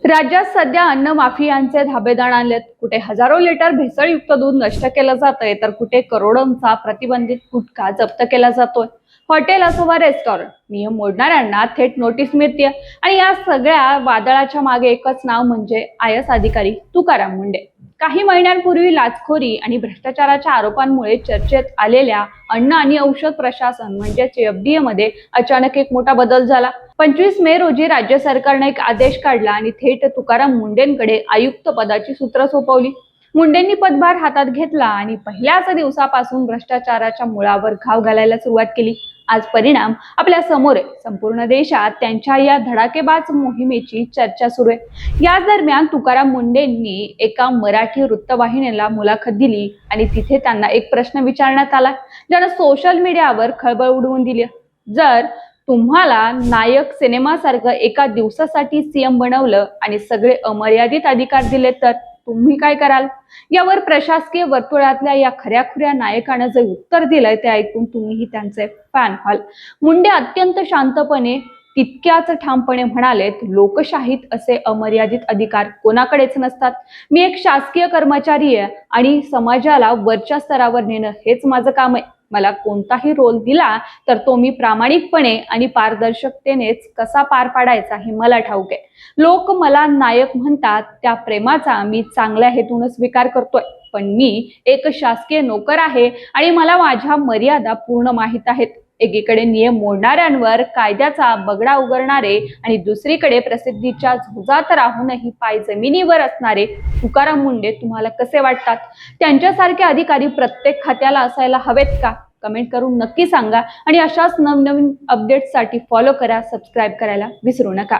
राज्यात सध्या अन्न माफियांचे धाबेदार आणलेत. कुठे हजारो लिटर भेसळयुक्त दूध नष्ट केलं जातंय, तर कुठे करोडोंचा प्रतिबंधित गुटखा जप्त केला जातोय. हॉटेल असो वा रेस्टॉरंट, नियम मोडणाऱ्यांना थेट नोटीस मिळते. आणि या सगळ्या वादळाच्या मागे एकच नाव म्हणजे आयएस अधिकारी तुकाराम मुंडे. काही महिन्यांपूर्वी लाचखोरी आणि भ्रष्टाचाराच्या आरोपांमुळे चर्चेत आलेल्या अन्न आणि औषध प्रशासन म्हणजेच एफडीए मध्ये अचानक एक मोठा बदल झाला. 25 मे रोजी राज्य सरकारने एक आदेश काढला आणि थेट तुकाराम मुंडेंकडे आयुक्त पदाची सूत्र सोपवली. मुंडेंनी पदभार हातात घेतला आणि पहिल्याच दिवसापासून भ्रष्टाचाराच्या मुळावर घाव घालायला सुरुवात केली. आज परिणाम आपल्या समोर आहे. संपूर्ण देशात त्यांच्या या धडाकेबाज मोहिमेची चर्चा सुरू आहे. याच दरम्यान तुकाराम मुंडेंनी एका मराठी वृत्तवाहिनीला मुलाखत दिली आणि तिथे त्यांना एक प्रश्न विचारण्यात आला, ज्याने सोशल मीडियावर खळबळ उडवून दिली. जर तुम्हाला नायक सिनेमासारखं एका दिवसासाठी सीएम बनवलं आणि सगळे अमर्यादित अधिकार दिले, तर तुम्ही काय कराल? यावर प्रशासकीय वर्तुळातल्या या खऱ्याखुऱ्या नायकानं जे उत्तर दिलंय ते ऐकून तुम्हीही त्यांचे फॅन व्हाल. मुंडे अत्यंत शांतपणे तितक्याच ठामपणे म्हणालेत, लोकशाहीत असे अमर्यादित अधिकार कोणाकडेच नसतात. मी एक शासकीय कर्मचारी आहे आणि समाजाला वरच्या स्तरावर नेणं हेच माझं काम आहे. मला कोणताही रोल दिला तर तो मी प्रामाणिकपणे आणि पारदर्शकतेनेच कसा पार पाडायचा हे मला ठाऊक आहे. लोक मला नायक म्हणतात, त्या प्रेमाचा मी चांगल्या हेतून स्वीकार करतोय. पण मी एक शासकीय नोकर आहे आणि मला माझ्या मर्यादा पूर्ण माहीत आहेत. एकीकडे नियम मोडणाऱ्यांवर कायद्याचा बगडा उगारणारे आणि दुसरीकडे प्रसिद्धीच्या झुजात राहूनही पाय जमिनीवर असणारे तुकाराम मुंडे तुम्हाला कसे वाटतात? त्यांच्यासारखे अधिकारी प्रत्येक खात्याला असायला हवेत का? कमेंट करून नक्की सांगा आणि अशाच नवनवीन अपडेट्ससाठी फॉलो करा, सबस्क्राईब करायला विसरू नका.